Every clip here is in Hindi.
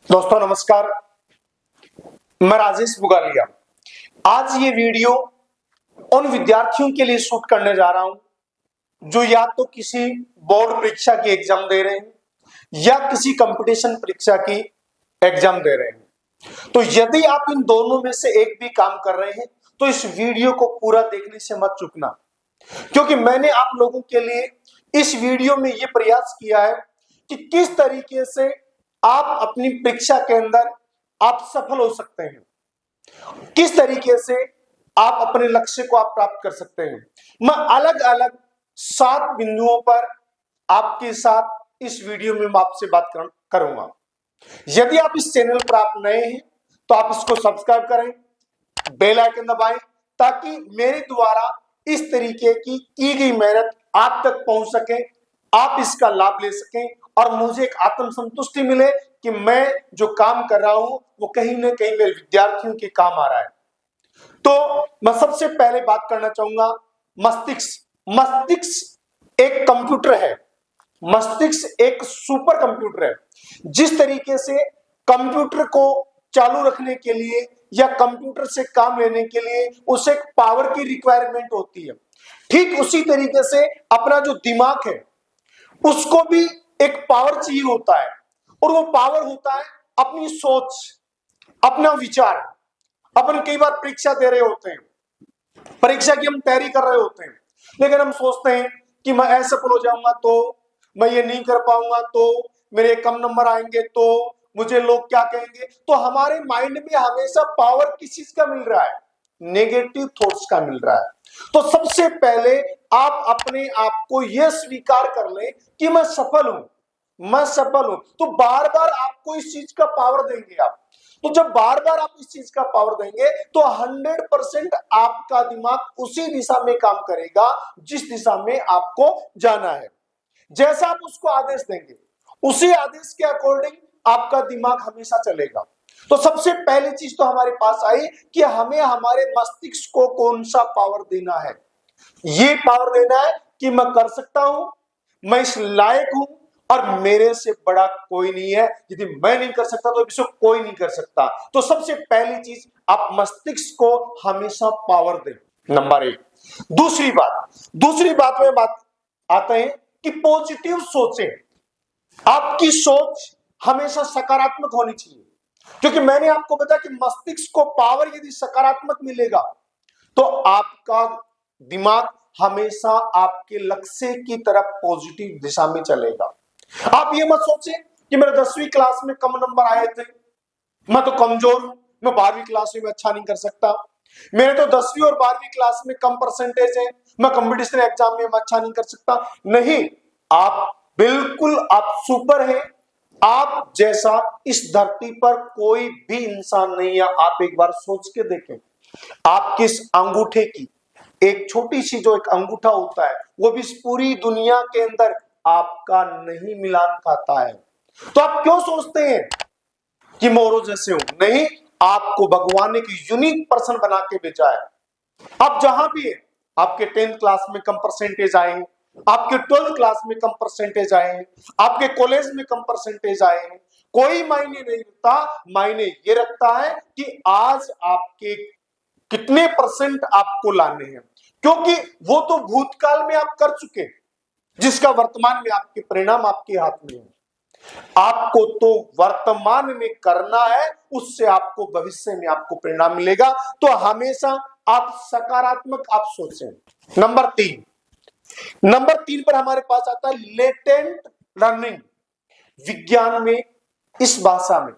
दोस्तों नमस्कार, मैं राजेश बुगालिया। आज ये वीडियो उन विद्यार्थियों के लिए शूट करने जा रहा हूं जो या तो किसी बोर्ड परीक्षा की एग्जाम दे रहे हैं या किसी कंपटीशन परीक्षा की एग्जाम दे रहे हैं। तो यदि आप इन दोनों में से एक भी काम कर रहे हैं तो इस वीडियो को पूरा देखने से मत चूकना, क्योंकि मैंने आप लोगों के लिए इस वीडियो में यह प्रयास किया है कि किस तरीके से आप अपनी परीक्षा के अंदर आप सफल हो सकते हैं, किस तरीके से आप अपने लक्ष्य को आप प्राप्त कर सकते हैं। मैं अलग अलग 7 बिंदुओं पर आपके साथ इस वीडियो में मैं आपसे बात करूंगा। यदि आप इस चैनल पर आप नए हैं तो आप इसको सब्सक्राइब करें, बेल आइकन दबाएं, ताकि मेरे द्वारा इस तरीके की गई मेहनत आप तक पहुंच सके, आप इसका लाभ ले सकें और मुझे एक आत्मसंतुष्टि मिले कि मैं जो काम कर रहा हूं वो कहीं ना कहीं मेरे विद्यार्थियों के काम आ रहा है। तो मैं सबसे पहले बात करना चाहूंगा मस्तिष्क। मस्तिष्क एक कंप्यूटर है, मस्तिष्क एक सुपर कंप्यूटर है। जिस तरीके से कंप्यूटर को चालू रखने के लिए या कंप्यूटर से काम लेने के लिए उसे एक पावर की रिक्वायरमेंट होती है, ठीक उसी तरीके से अपना जो दिमाग है उसको भी एक पावर चाहिए होता है, और वो पावर होता है अपनी सोच, अपना विचार। अपन कई बार परीक्षा दे रहे होते हैं, परीक्षा की हम तैयारी कर रहे होते हैं, लेकिन हम सोचते हैं कि मैं असफल हो जाऊंगा तो, मैं ये नहीं कर पाऊंगा तो, मेरे कम नंबर आएंगे तो, मुझे लोग क्या कहेंगे। तो हमारे माइंड में हमेशा पावर किस चीज का मिल रहा है? नेगेटिव थॉट्स का मिल रहा है। तो सबसे पहले आप अपने आप को यह स्वीकार कर लें कि मैं सफल हूं, मैं सफल हूं। तो बार बार आपको इस चीज का पावर देंगे आप। तो जब बार बार आप इस चीज का पावर देंगे तो 100% आपका दिमाग उसी दिशा में काम करेगा जिस दिशा में आपको जाना है। जैसा आप उसको आदेश देंगे उसी आदेश के अकॉर्डिंग आपका दिमाग हमेशा चलेगा। तो सबसे पहली चीज तो हमारे पास आई कि हमें हमारे मस्तिष्क को कौन सा पावर देना है। ये पावर देना है कि मैं कर सकता हूं, मैं इस लायक हूं और मेरे से बड़ा कोई नहीं है। यदि मैं नहीं कर सकता तो इसको कोई नहीं कर सकता। तो सबसे पहली चीज, आप मस्तिष्क को हमेशा पावर दें, नंबर 1। दूसरी बात में बात आते हैं कि पॉजिटिव सोचें। आपकी सोच हमेशा सकारात्मक होनी चाहिए, क्योंकि मैंने आपको बताया कि मस्तिष्क को पावर यदि सकारात्मक मिलेगा तो आपका दिमाग हमेशा आपके लक्ष्य की तरफ पॉजिटिव दिशा में चलेगा। आप ये मत सोचें कि मेरे 10वीं क्लास में कम नंबर आए थे, मैं तो कमजोर हूं, मैं 12वीं क्लास में अच्छा नहीं कर सकता, मेरे तो 10वीं और 12वीं क्लास में कम परसेंटेज है, मैं कंपटीशन एग्जाम में अच्छा नहीं कर सकता। नहीं, आप बिल्कुल आप सुपर हैं। आप जैसा इस धरती पर कोई भी इंसान नहीं है। आप एक बार सोच के देखें, आपके इस अंगूठे की एक छोटी सी जो एक अंगूठा होता है वो भी इस पूरी दुनिया के अंदर आपका नहीं मिलान खाता है। तो आप क्यों सोचते हैं कि मैं औरों जैसे हूं? नहीं, आपको भगवान ने एक यूनिक पर्सन बना के भेजा है। आप जहां भी है, आपके 10th क्लास में कम परसेंटेज आए हैं, आपके 12th क्लास में कम परसेंटेज आए हैं, आपके कॉलेज में कम परसेंटेज आए हैं, कोई मायने नहीं रखता। मायने ये रखता है कि आज आपके कितने परसेंट आपको लाने हैं, क्योंकि वो तो भूतकाल में आप कर चुके, जिसका वर्तमान में आपके परिणाम आपके हाथ में है। आपको तो वर्तमान में करना है, उससे आपको भविष्य में आपको परिणाम मिलेगा। तो हमेशा आप सकारात्मक आप सोचें। नंबर 3 पर हमारे पास आता है लेटेंट लर्निंग। विज्ञान में, इस भाषा में,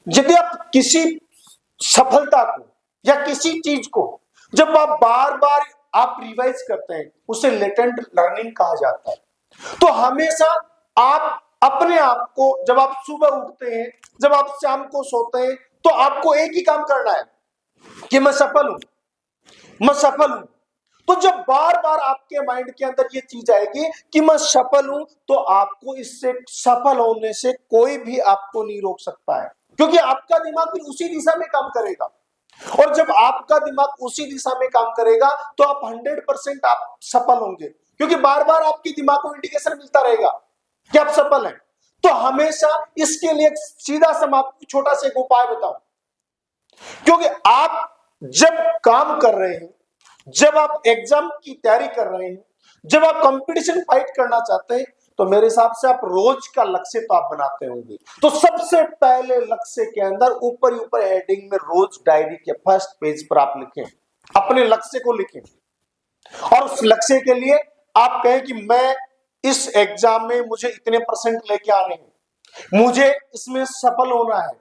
यदि आप किसी सफलता को या किसी चीज को जब आप बार बार आप रिवाइज करते हैं उसे लेटेंट लर्निंग कहा जाता है। तो हमेशा आप अपने आप को, जब आप सुबह उठते हैं, जब आप शाम को सोते हैं, तो आपको एक ही काम करना है कि मैं सफल हूं, मैं सफल हूं। तो जब बार बार आपके माइंड के अंदर ये चीज आएगी कि मैं सफल हूं, तो आपको इससे सफल होने से कोई भी आपको नहीं रोक सकता है, क्योंकि आपका दिमाग फिर उसी दिशा में काम करेगा। और जब आपका दिमाग उसी दिशा में काम करेगा तो आप 100% आप सफल होंगे, क्योंकि बार बार आपके दिमाग को इंडिकेशन मिलता रहेगा कि आप सफल हैं। तो हमेशा इसके लिए एक सीधा सा मैं आपको छोटा सा एक उपाय बताऊं, क्योंकि आप जब काम कर रहे हैं, जब आप एग्जाम की तैयारी कर रहे हैं, जब आप कंपटीशन फाइट करना चाहते हैं, तो मेरे हिसाब से आप रोज का लक्ष्य तो आप बनाते होंगे। तो सबसे पहले लक्ष्य के अंदर ऊपर ऊपर हेडिंग में रोज डायरी के फर्स्ट पेज पर आप लिखें, अपने लक्ष्य को लिखें, और उस लक्ष्य के लिए आप कहें कि मैं इस एग्जाम में मुझे इतने परसेंट लेके आने हैं, मुझे इसमें सफल होना है,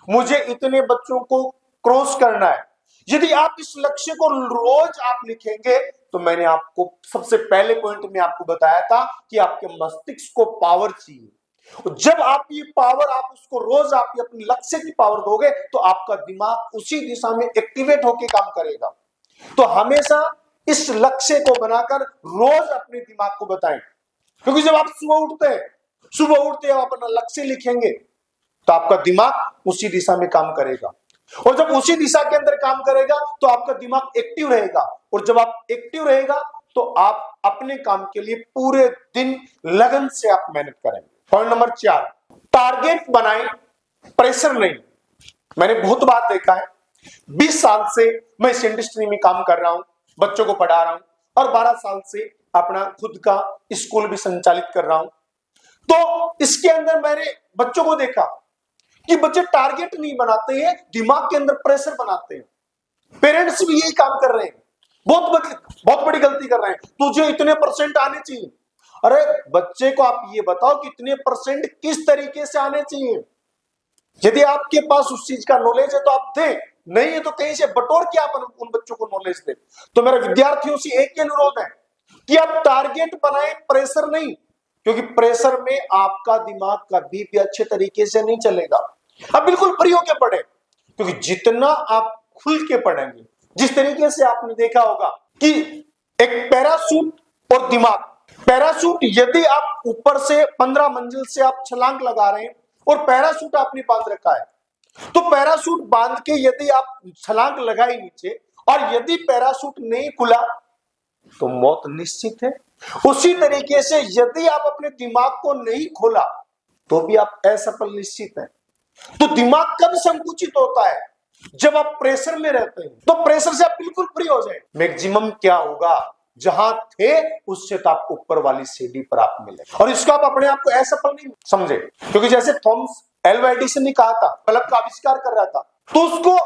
मुझे इतने बच्चों को क्रॉस करना है। यदि आप इस लक्ष्य को रोज आप लिखेंगे, तो मैंने आपको सबसे पहले पॉइंट में आपको बताया था कि आपके मस्तिष्क को पावर चाहिए। जब आप ये पावर, आप उसको रोज आप अपने लक्ष्य की पावर दोगे, तो आपका दिमाग उसी दिशा में एक्टिवेट होकर काम करेगा। तो हमेशा इस लक्ष्य को बनाकर रोज अपने दिमाग को बताएं, क्योंकि जब आप सुबह उठते आप अपना लक्ष्य लिखेंगे, तो आपका दिमाग उसी दिशा में काम करेगा, और जब उसी दिशा के अंदर काम करेगा तो आपका दिमाग एक्टिव रहेगा, और जब आप एक्टिव रहेगा तो आप अपने काम के लिए पूरे दिन लगन से आप मेहनत करेंगे। पॉइंट नंबर 4, टारगेट बनाएं, प्रेशर नहीं। मैंने बहुत बार देखा है, 20 साल से मैं इस इंडस्ट्री में काम कर रहा हूं, बच्चों को पढ़ा रहा हूं, और 12 साल से अपना खुद का स्कूल भी संचालित कर रहा हूं। तो इसके अंदर मैंने बच्चों को देखा कि बच्चे टारगेट नहीं बनाते हैं, दिमाग के अंदर प्रेशर बनाते हैं। पेरेंट्स भी यही काम कर रहे हैं, बहुत बड़ी गलती कर रहे हैं। तुझे इतने परसेंट आने चाहिए। अरे बच्चे को आप ये बताओ कि इतने परसेंट किस तरीके से आने चाहिए। यदि आपके पास उस चीज का नॉलेज है तो आप दें, नहीं है तो कहीं से बटोर के आप उन बच्चों को नॉलेज दें। तो मेरे विद्यार्थियों से एक ही अनुरोध है कि आप टारगेट बनाएं, प्रेशर नहीं, क्योंकि प्रेशर में आपका दिमाग कभी भी अच्छे तरीके से नहीं चलेगा। आप बिल्कुल फ्री होकर पढ़े, क्योंकि जितना आप खुल के पढ़ेंगे, जिस तरीके से आपने देखा होगा कि एक पैराशूट और दिमाग, पैराशूट यदि आप ऊपर से 15 मंजिल से आप छलांग लगा रहे हैं और पैराशूट आपने बांध रखा है, तो पैराशूट बांध के यदि आप छलांग लगाई नीचे और यदि पैराशूट नहीं खुला तो मौत निश्चित है। उसी तरीके से यदि आप अपने दिमाग को नहीं खोला तो भी आप असफल निश्चित है। तो दिमाग कब संकुचित होता है? जब आप प्रेशर में रहते हैं। तो प्रेशर से आप बिल्कुल फ्री हो जाए। मैक्सिमम क्या होगा, जहां थे उससे तो आप ऊपर वाली सीढ़ी पर आप मिले, और इसको आप अपने आप को असफल नहीं समझे, क्योंकि जैसे थॉमस एल्वा एडिसन ने कहा था, बल्ब का आविष्कार कर रहा था, तो उसको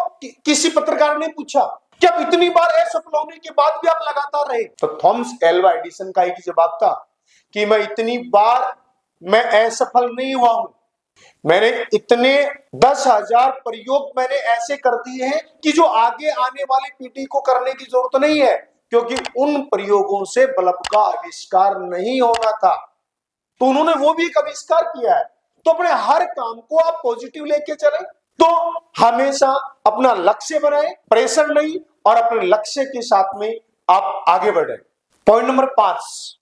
किसी पत्रकार ने पूछा कि अब इतनी बार असफल होने के बाद भी आप लगातार रहे। तो थॉमस एल्वा एडिसन का एक जवाब था कि मैं इतनी बार मैं असफल नहीं हुआ हूं, मैंने इतने 10,000 प्रयोग मैंने ऐसे कर दिए हैं कि जो आगे आने वाली पीढ़ी को करने की जरूरत नहीं है, क्योंकि उन प्रयोगों से बल्ब का आविष्कार नहीं होना था। तो उन्होंने वो भी एक आविष्कार किया है। तो अपने हर काम को आप पॉजिटिव लेके चलें, तो हमेशा अपना लक्ष्य बनाएं, प्रेशर नहीं, और अपने लक्ष्य के साथ में आप आगे बढ़े। पॉइंट नंबर 5,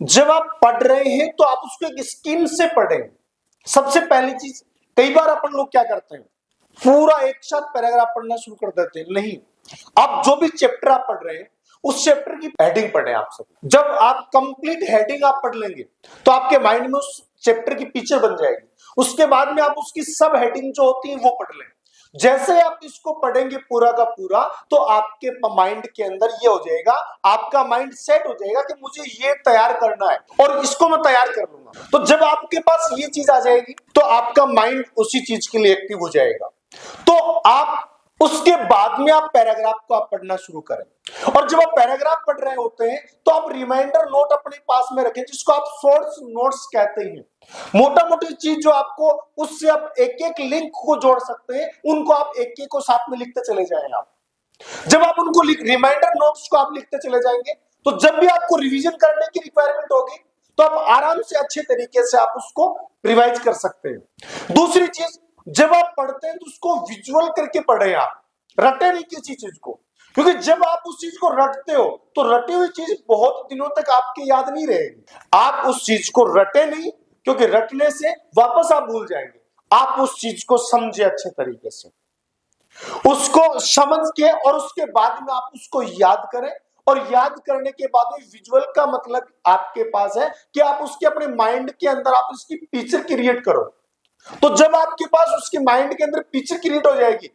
जब आप पढ़ रहे हैं तो आप उसको एक स्किन से पढ़ें। सबसे पहली चीज, कई बार अपन लोग क्या करते हैं, पूरा एक साथ पैराग्राफ पढ़ना शुरू कर देते हैं। नहीं, आप जो भी चैप्टर आप पढ़ रहे हैं उस चैप्टर की हेडिंग पढ़ें आप सब। जब आप कंप्लीट हेडिंग आप पढ़ लेंगे तो आपके माइंड में उस चैप्टर की पिक्चर बन जाएगी। उसके बाद में आप उसकी सब हेडिंग जो होती है वो पढ़ लें। जैसे आप इसको पढ़ेंगे पूरा का पूरा, तो आपके माइंड के अंदर ये हो जाएगा, आपका माइंड सेट हो जाएगा कि मुझे ये तैयार करना है और इसको मैं तैयार कर लूंगा। तो जब आपके पास ये चीज आ जाएगी तो आपका माइंड उसी चीज के लिए एक्टिव हो जाएगा। तो आप उसके बाद में आप पैराग्राफ को आप पढ़ना शुरू करें, और जब आप पैराग्राफ पढ़ रहे होते हैं तो आप रिमाइंडर नोट अपने पास में रखें, जिसको आप शॉर्ट्स नोट्स कहते हैं। मोटा मोटी चीज जो आपको, उससे आप एक एक लिंक को जोड़ सकते हैं, उनको आप एक एक को साथ में लिखते चले जाएं। आप जब आप उनको रिमाइंडर नोट्स को आप लिखते चले जाएंगे, तो जब भी आपको रिवीजन करने की रिक्वायरमेंट होगी तो आप आराम से अच्छे तरीके से आप उसको रिवाइज कर सकते हैं। दूसरी चीज, जब आप पढ़ते हैं तो उसको विजुअल करके पढ़ें, आप रटे नहीं किसी चीज को, क्योंकि जब आप उस चीज को रटते हो तो रटी हुई चीज बहुत दिनों तक आपके याद नहीं रहेगी। आप उस चीज को रटे नहीं, क्योंकि रटने से वापस आप भूल जाएंगे। आप उस चीज को समझे अच्छे तरीके से, उसको समझ के, और उसके बाद में आप उसको याद करें, और याद करने के बाद में विजुअल का मतलब आपके पास है कि आप उसके अपने माइंड के अंदर आप उसकी पिक्चर क्रिएट करो। तो जब आपके पास उसके माइंड के अंदर पिक्चर क्रिएट हो जाएगी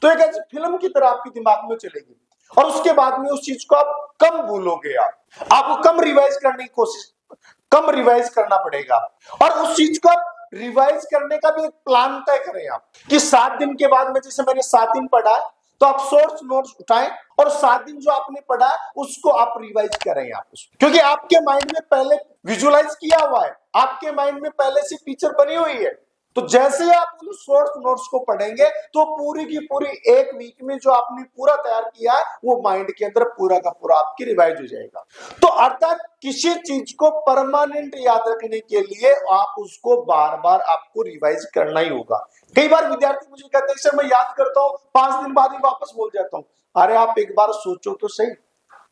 तो एक ऐसी फिल्म की तरह आपके दिमाग में चलेगी और उसके बाद में उस चीज को आप कम भूलोगे। आपको कम रिवाइज करने की कोशिश, कम रिवाइज करना पड़ेगा। और उस चीज को आप रिवाइज करने का भी एक प्लान तय करें आप कि 7 दिन के बाद में, जैसे मैंने 7 दिन पढ़ा है तो आप शॉर्ट्स नोट्स उठाएं और 7 दिन जो आपने पढ़ा है उसको आप रिवाइज करें आप उसको, क्योंकि आपके माइंड में पहले विजुअलाइज किया हुआ है, आपके माइंड में पहले से पिक्चर बनी हुई है। तो जैसे ही आप उन शॉर्ट्स नोट्स को पढ़ेंगे तो पूरी की पूरी एक वीक में जो आपने पूरा तैयार किया है वो माइंड के अंदर पूरा का पूरा आपकी रिवाइज हो जाएगा। तो अर्थात किसी चीज को परमानेंट याद रखने के लिए आप उसको बार बार आपको रिवाइज करना ही होगा। कई बार विद्यार्थी मुझे कहते हैं सर मैं याद करता हूँ 5 दिन बाद ही वापस भूल जाता हूँ। अरे आप एक बार सोचो तो सही,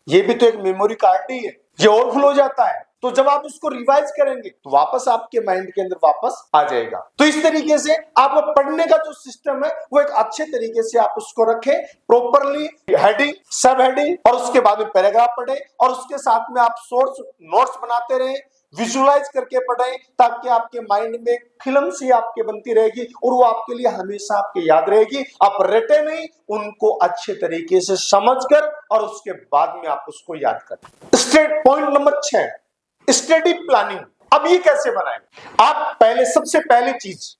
ये भी तो एक मेमोरी कार्ड ही है, ये ओवरफ्लो हो जाता है। तो जब आप उसको रिवाइज करेंगे तो वापस आपके माइंड के अंदर वापस आ जाएगा। तो इस तरीके से आप पढ़ने का जो सिस्टम है वो एक अच्छे तरीके से आप उसको रखें, प्रॉपरली हेडिंग, सब हेडिंग और उसके बाद में पैराग्राफ पढ़ें और उसके साथ में आप शॉर्ट्स नोट्स बनाते रहें, विजुअलाइज करके पढ़ें ताकि आपके माइंड में फिल्म सी आपके बनती रहेगी और वो आपके लिए हमेशा आपके याद रहेगी। आप रटे नहीं, उनको अच्छे तरीके से समझकर और उसके बाद में आप उसको याद करें। State point number 6, study planning. अब ये कैसे बनाएं? आप पहले, सबसे पहली चीज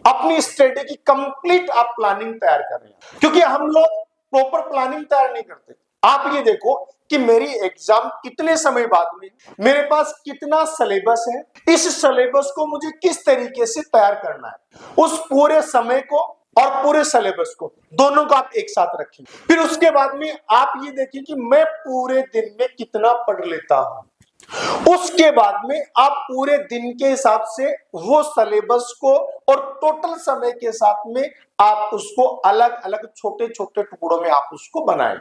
अपनी स्टडी की कंप्लीट आप प्लानिंग तैयार कर रहे हैं, क्योंकि हम लोग प्रॉपर प्लानिंग तैयार नहीं करते। आप ये देखो कि मेरी एग्जाम कितने समय बाद में, मेरे पास कितना सिलेबस है, इस सिलेबस को मुझे किस तरीके से तैयार करना है, उस पूरे समय को और पूरे सिलेबस को दोनों को आप एक साथ रखें। फिर उसके बाद में आप ये देखिए कि मैं पूरे दिन में कितना पढ़ लेता हूं, उसके बाद में आप पूरे दिन के हिसाब से वो सिलेबस को और टोटल समय के साथ में आप उसको अलग अलग छोटे छोटे टुकड़ों में आप उसको बनाएं।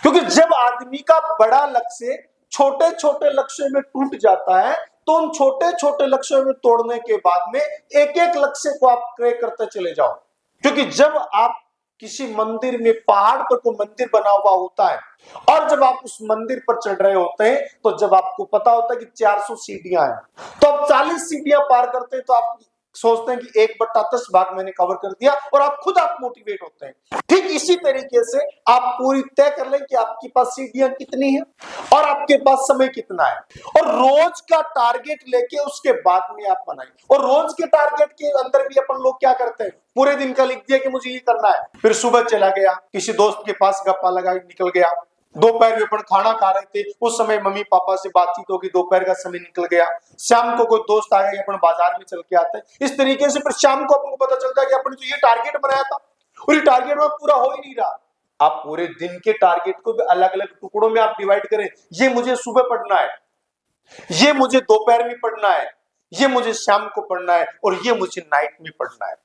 क्योंकि जब आदमी का बड़ा लक्ष्य छोटे छोटे लक्ष्य में टूट जाता है तो उन छोटे छोटे लक्ष्यों में तोड़ने के बाद में एक एक लक्ष्य को आप क्रय करते चले जाओ। क्योंकि जब आप किसी मंदिर में, पहाड़ पर कोई मंदिर बना हुआ होता है और जब आप उस मंदिर पर चढ़ रहे होते हैं तो जब आपको पता होता है कि 400 सीढ़ियां हैं तो आप 40 सीढ़ियां पार करते हैं तो आप सोचते हैं कि 1/10 भाग मैंने कवर कर दिया और आप खुद आप मोटिवेट होते हैं। ठीक इसी तरीके से आप पूरी तय कर लें कि आपके पास सीढ़ियां कितनी है और आपके पास समय कितना है और रोज का टारगेट लेके उसके बाद में आप बनाएं। और रोज के टारगेट के अंदर भी अपन लोग क्या करते हैं, पूरे दिन का लिख दिया कि मुझे ये करना है, फिर सुबह चला गया किसी दोस्त के पास गप्पा लगा निकल गया, दोपहर में अपन खाना खा रहे थे उस समय मम्मी पापा से बातचीत होगी, दोपहर का समय निकल गया, शाम को कोई दोस्त आ गया अपन बाजार में चल के आते हैं। इस तरीके से फिर शाम को अपन को पता चलता है कि अपन तो ये टारगेट बनाया था और ये टारगेट में पूरा हो ही नहीं रहा। आप पूरे दिन के टारगेट को भी अलग अलग टुकड़ों में आप डिवाइड करें, ये मुझे सुबह पढ़ना है, ये मुझे दोपहर में पढ़ना है, ये मुझे शाम को पढ़ना है और ये मुझे नाइट में पढ़ना है।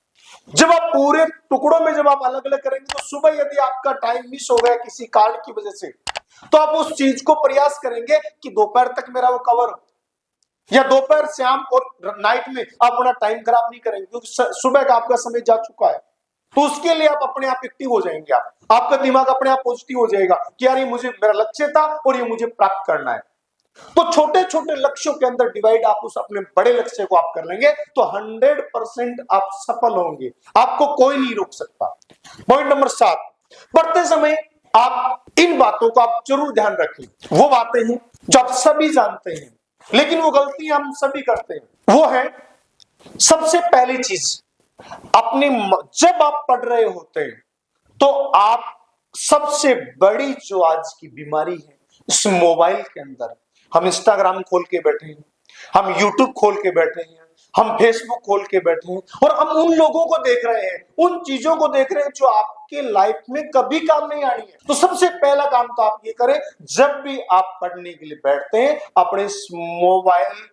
जब आप पूरे टुकड़ों में जब आप अलग अलग करेंगे तो सुबह यदि आपका टाइम मिस हो गया किसी कारण की वजह से तो आप उस चीज को प्रयास करेंगे कि दोपहर तक मेरा वो कवर हो, या दोपहर, शाम और नाइट में आप अपना टाइम खराब नहीं करेंगे क्योंकि सुबह का आपका समय जा चुका है। तो उसके लिए आप अपने आप एक्टिव हो जाएंगे, आपका दिमाग अपने आप पॉजिटिव हो जाएगा कि यार ये मुझे, मेरा लक्ष्य था और ये मुझे प्राप्त करना है। तो छोटे छोटे लक्ष्यों के अंदर डिवाइड आप उस अपने बड़े लक्ष्य को आप कर लेंगे तो 100% आप सफल होंगे, आपको कोई नहीं रोक सकता। पॉइंट नंबर 7, पढ़ते समय आप इन बातों को आप जरूर ध्यान रखें। वो बातें हैं जो आप सभी जानते हैं लेकिन वो गलतियां हम सभी करते हैं। वो है सबसे पहली चीज, अपनी जब आप पढ़ रहे होते हैं तो आप, सबसे बड़ी जो आज की बीमारी है इस मोबाइल के अंदर, हम इंस्टाग्राम खोल के बैठे हैं, हम यूट्यूब खोल के बैठे हैं, हम फेसबुक खोल के बैठे हैं और हम उन लोगों को देख रहे हैं, उन चीजों को देख रहे हैं जो आपके लाइफ में कभी काम नहीं आनी है। तो सबसे पहला काम तो आप ये करें, जब भी आप पढ़ने के लिए बैठते हैं अपने मोबाइल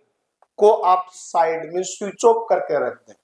को आप साइड में स्विच ऑफ करके रख दें।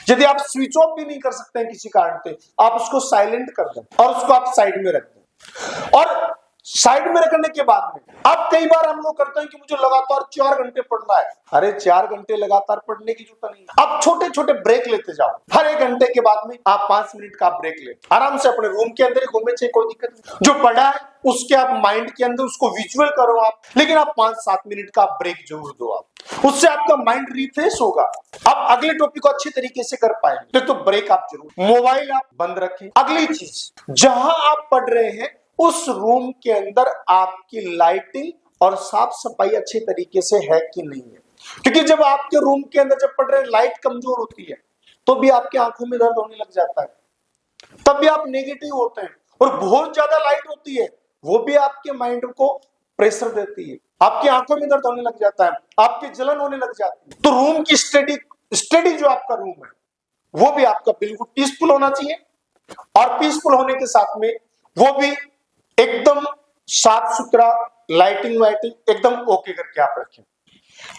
यदि आप स्विच ऑफ भी नहीं कर सकते हैं किसी कारण से, आप उसको साइलेंट कर दें और उसको आप साइड में रख दें। और साइड में रखने के बाद में अब कई बार हम लोग करते हैं कि मुझे लगातार 4 घंटे पढ़ना है। अरे 4 घंटे लगातार पढ़ने की जरूरत नहीं है। अब छोटे छोटे ब्रेक लेते जाओ। हर 1 घंटे के बाद में आप 5 मिनट का ब्रेक ले, आराम से अपने रूम के अंदर ही घूमे, चाहिए कोई दिक्कत नहीं। जो पढ़ा है उसके आप माइंड के अंदर उसको विजुअल करो आप, लेकिन आप 5-7 मिनट का ब्रेक जरूर दो आप, उससे आपका माइंड रिफ्रेश होगा, आप अगले टॉपिक को अच्छे तरीके से कर पाएंगे। तो ब्रेक आप जरूर, मोबाइल आप बंद रखें। अगली चीज, जहां आप पढ़ रहे हैं उस रूम के अंदर आपकी लाइटिंग और साफ सफाई अच्छे तरीके से है कि नहीं है, क्योंकि जब आपके रूम के अंदर जब पढ़ रहे हैं लाइट कमजोर होती है तो भी आपकी आंखों में दर्द होने लग जाता है, तब भी आप नेगेटिव होते हैं। और बहुत ज्यादा लाइट होती है वो भी आपके माइंड को प्रेशर देती है, आपकी आंखों में दर्द होने लग जाता है, आपकी जलन होने लग जाती है। तो रूम की स्टडी जो आपका रूम है वो भी आपका बिल्कुल पीसफुल होना चाहिए, और पीसफुल होने के साथ में वो भी एकदम साफ सुथरा, लाइटिंग वाइटिंग एकदम ओके करके आप रखें।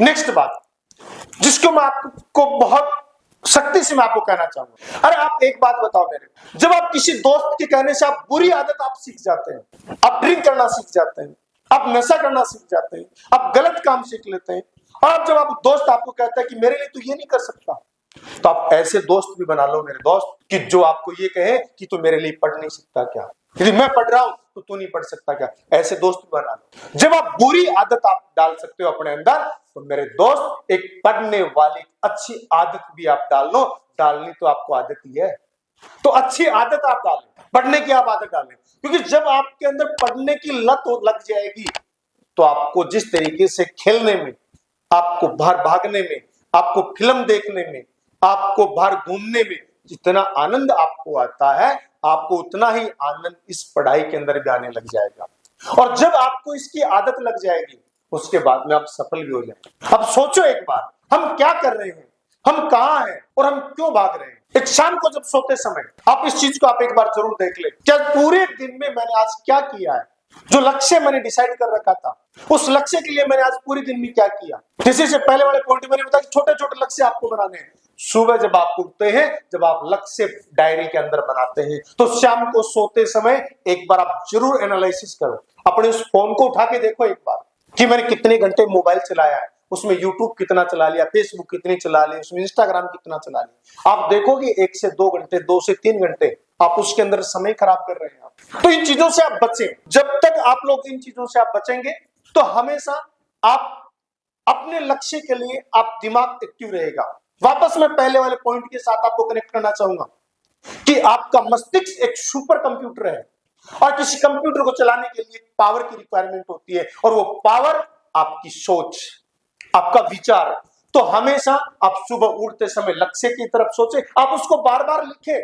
नेक्स्ट बात जिसको मैं आपको बहुत सख्ती से मैं आपको कहना चाहूंगा, अरे आप एक बात बताओ मेरे, जब आप किसी दोस्त के कहने से आप बुरी आदत आप सीख जाते हैं, आप ड्रिंक करना सीख जाते हैं, आप नशा करना सीख जाते हैं, आप गलत काम सीख लेते हैं, और जब आप दोस्त आपको कहता है कि मेरे लिए तो ये नहीं कर सकता, तो आप ऐसे दोस्त भी बना लो मेरे दोस्त कि जो आपको ये कहे कि तू मेरे लिए पढ़ नहीं सकता क्या, यदि मैं पढ़ रहा हूं तो तू नहीं पढ़ सकता क्या, ऐसे दोस्त भी बना लो। जब आप बुरी आदत आप डाल सकते हो अपने अंदर, तो मेरे दोस्त एक पढ़ने वाली अच्छी आदत भी आप डाल लो, डालनी तो आपको आदत ही है, तो अच्छी आदत आप डालें, पढ़ने की आप आदत डालें, क्योंकि जब आपके अंदर पढ़ने की लत लग जाएगी तो आपको जिस तरीके से खेलने में, आपको बाहर भागने में, आपको फिल्म देखने में, आपको बाहर घूमने में जितना आनंद आपको आता है, आपको उतना ही आनंद इस पढ़ाई के अंदर भी आने लग जाएगा। और जब आपको इसकी आदत लग जाएगी उसके बाद में आप सफल भी हो जाएंगे। अब सोचो एक बार, हम क्या कर रहे हैं, हम कहां हैं और हम क्यों भाग रहे हैं। एक शाम को जब सोते समय आप इस चीज को आप एक बार जरूर देख ले, क्या पूरे दिन में मैंने आज क्या किया है, जो लक्ष्य मैंने डिसाइड कर रखा था उस लक्ष्य के लिए मैंने आज पूरे दिन में क्या किया। किसी से पहले वाले पॉइंट मैंने बताया कि छोटे छोटे लक्ष्य आपको बनाने हैं। सुबह जब आप उठते हैं, जब आप लक्ष्य डायरी के अंदर बनाते हैं, तो शाम को सोते समय एक बार आप जरूर एनालिसिस करो, अपने उस फोन को उठा के देखो एक बार कि मैंने कितने घंटे मोबाइल चलाया है, उसमें यूट्यूब कितना चला लिया, फेसबुक कितनी चला ली, उसमें इंस्टाग्राम कितना चला लिया। आप देखोगे 1 से 2 घंटे, 2 से 3 घंटे आप उसके अंदर समय खराब कर रहे हैं। तो इन चीजों से आप बचें। जब तक आप लोग इन चीजों से आप बचेंगे तो हमेशा आप अपने लक्ष्य के लिए आप दिमाग एक्टिव रहेगा। वापस मैं पहले वाले पॉइंट के साथ आपको कनेक्ट करना चाहूंगा कि आपका मस्तिष्क एक सुपर कंप्यूटर है, और किसी कंप्यूटर को चलाने के लिए पावर की रिक्वायरमेंट होती है, और वो पावर आपकी सोच, आपका विचार। तो हमेशा आप सुबह उठते समय लक्ष्य की तरफ सोचे, आप उसको बार बार लिखें,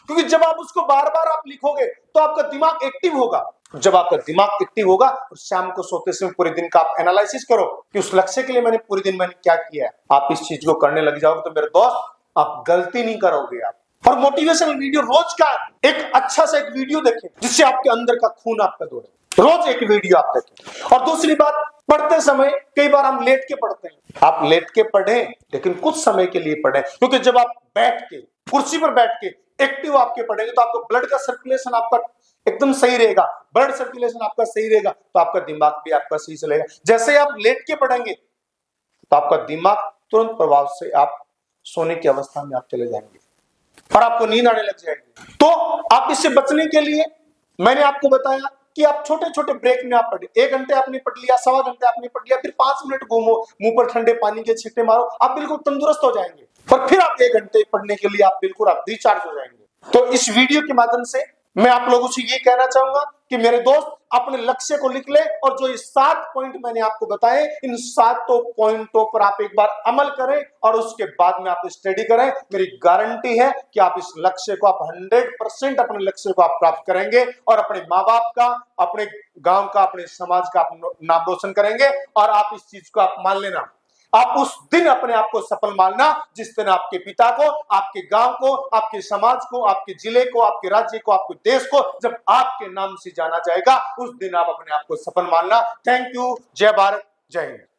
क्योंकि जब आप उसको बार बार आप लिखोगे तो आपका दिमाग एक्टिव होगा। जब आपका दिमाग एक्टिव होगा तो शाम को सोते समय पूरे दिन का आप एनालिसिस करो कि उस लक्ष्य के लिए मैंने पूरे दिन मैंने क्या किया है। आप इस चीज को करने लग जाओगे तो मेरे दोस्त आप गलती नहीं करोगे। आप और मोटिवेशनल वीडियो रोज का एक अच्छा सा एक वीडियो देखें जिससे आपके अंदर का खून आपका दौड़े, रोज एक वीडियो आप देखें। और दूसरी बात, पढ़ते समय कई बार हम लेट के पढ़ते हैं, आप लेट के पढ़ें लेकिन कुछ समय के लिए पढ़ें, क्योंकि जब आप बैठ के कुर्सी पर बैठ के एक्टिव आपके पढ़ेंगे तो आपको ब्लड का सर्कुलेशन आपका एकदम सही रहेगा, ब्लड सर्कुलेशन आपका सही रहेगा तो आपका दिमाग भी आपका सही चलेगा। जैसे आप लेट के पढ़ेंगे तो आपका दिमाग तुरंत प्रभाव से आप सोने की अवस्था में आप चले जाएंगे और आपको नींद आने लग जाएगी। तो आप इससे बचने के लिए मैंने आपको बताया कि आप छोटे छोटे ब्रेक में आप पढ़े, 1 घंटे आपने पढ़ लिया, 1.25 घंटे आपने पढ़ लिया, फिर 5 मिनट घूमो, मुंह पर ठंडे पानी के छींटे मारो, आप बिल्कुल तंदुरुस्त हो जाएंगे। और फिर आप 1 घंटे पढ़ने के लिए आप बिल्कुल आप रिचार्ज हो जाएंगे। तो इस वीडियो के माध्यम से मैं आप लोगों से ये कहना चाहूंगा कि मेरे दोस्त अपने लक्ष्य को लिख ले, और जो ये 7 पॉइंट मैंने आपको बताए, इन 7 पॉइंटों पर आप एक बार अमल करें और उसके बाद में आप स्टडी करें। मेरी गारंटी है कि आप इस लक्ष्य को आप 100% अपने लक्ष्य को आप प्राप्त करेंगे और अपने माँ बाप का, अपने गांव का, अपने समाज का आप नाम रोशन करेंगे। और आप इस चीज को आप मान लेना, आप उस दिन अपने आप को सफल मानना जिस दिन आपके पिता को, आपके गांव को, आपके समाज को, आपके जिले को, आपके राज्य को, आपके देश को जब आपके नाम से जाना जाएगा, उस दिन आप अपने आप को सफल मानना। Thank you. जय भारत, जय हिंद।